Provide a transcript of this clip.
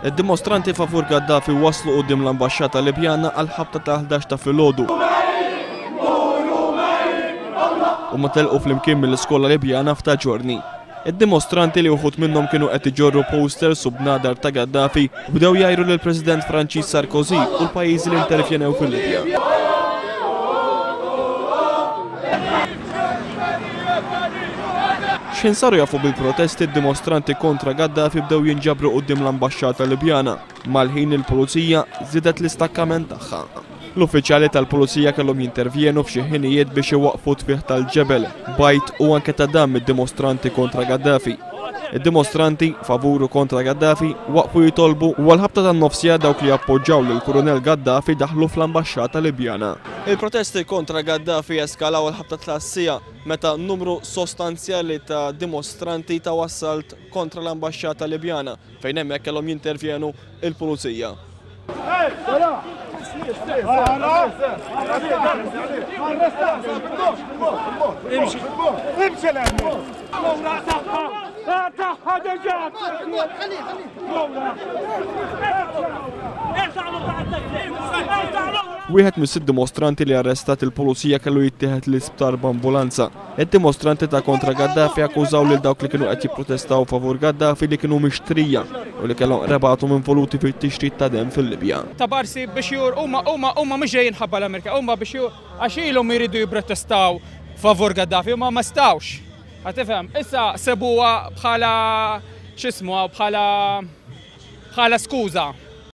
Id-dimostranti favur Gaddafi waslu quddiem l-Ambaxxata Libjana għal ħabta ta' 11 ta' filgħodu. U ma telqu flimkien mill-iskola Libjana f'ta' ġorni. Id-dimostranti li uħud minnhom kienu qed iġorru posters u bnadar ta' Gaddafi bdew jgħiru lill-President Franċiż Sarkozy u l-pajjiżi li intervjenew fil-Libja. X'insaru jafu bil-protesti d-dimostranti kontra Gaddafi bdew jinġabru quddiem l-Ambaxxata Libjana, mal-ħin il-Pulizija żiedet l-istakkament tagħha. L-uffiċjali tal-Pulizija kellhom jintervjenu f'xi ħinijiet biex iwaqqfu tfih tal-ġebel, bajt u anke ta' dam id-dimostranti kontra Gaddafi. Id-dimostranti favuru kontra Gaddafi waqfu jitolbu u għal-ħabta tan-nofsija dawk li appoġġaw lil Kurunell Gaddafi daħlu fl-Ambaxxata Libjana. Il-protesti kontra Gaddafi eskalaw għal-ħabta tlassija meta numru sostanzjali ta' dimostranti ta' wassalt kontra l-Ambaxxata Libjana fejn hemmhekk kellhom jintervjenu il-Pulizija. Wieħed mis-sitt dimostranti li arrestat il-Pulizija kellu jittieħed l-isptar b'ambulanza. Id-dimostranti ta' kontra Gaddafi akkużaw lil dawk li kienu qed jipprotestaw favur Gaddafi li kienu mixtrija u li kellhom rebathom involuti fit-tixrid ta' demm fil-Libja. Ta' barsi biex jur huma mhux ġejjin ħabba l-Amerika, huma biex jur għax ilhom jridu jipprotestaw favur Gaddafi huma ma stawx. Ħatifhem, issa sebuha bħala x'ismuha bħala skuża.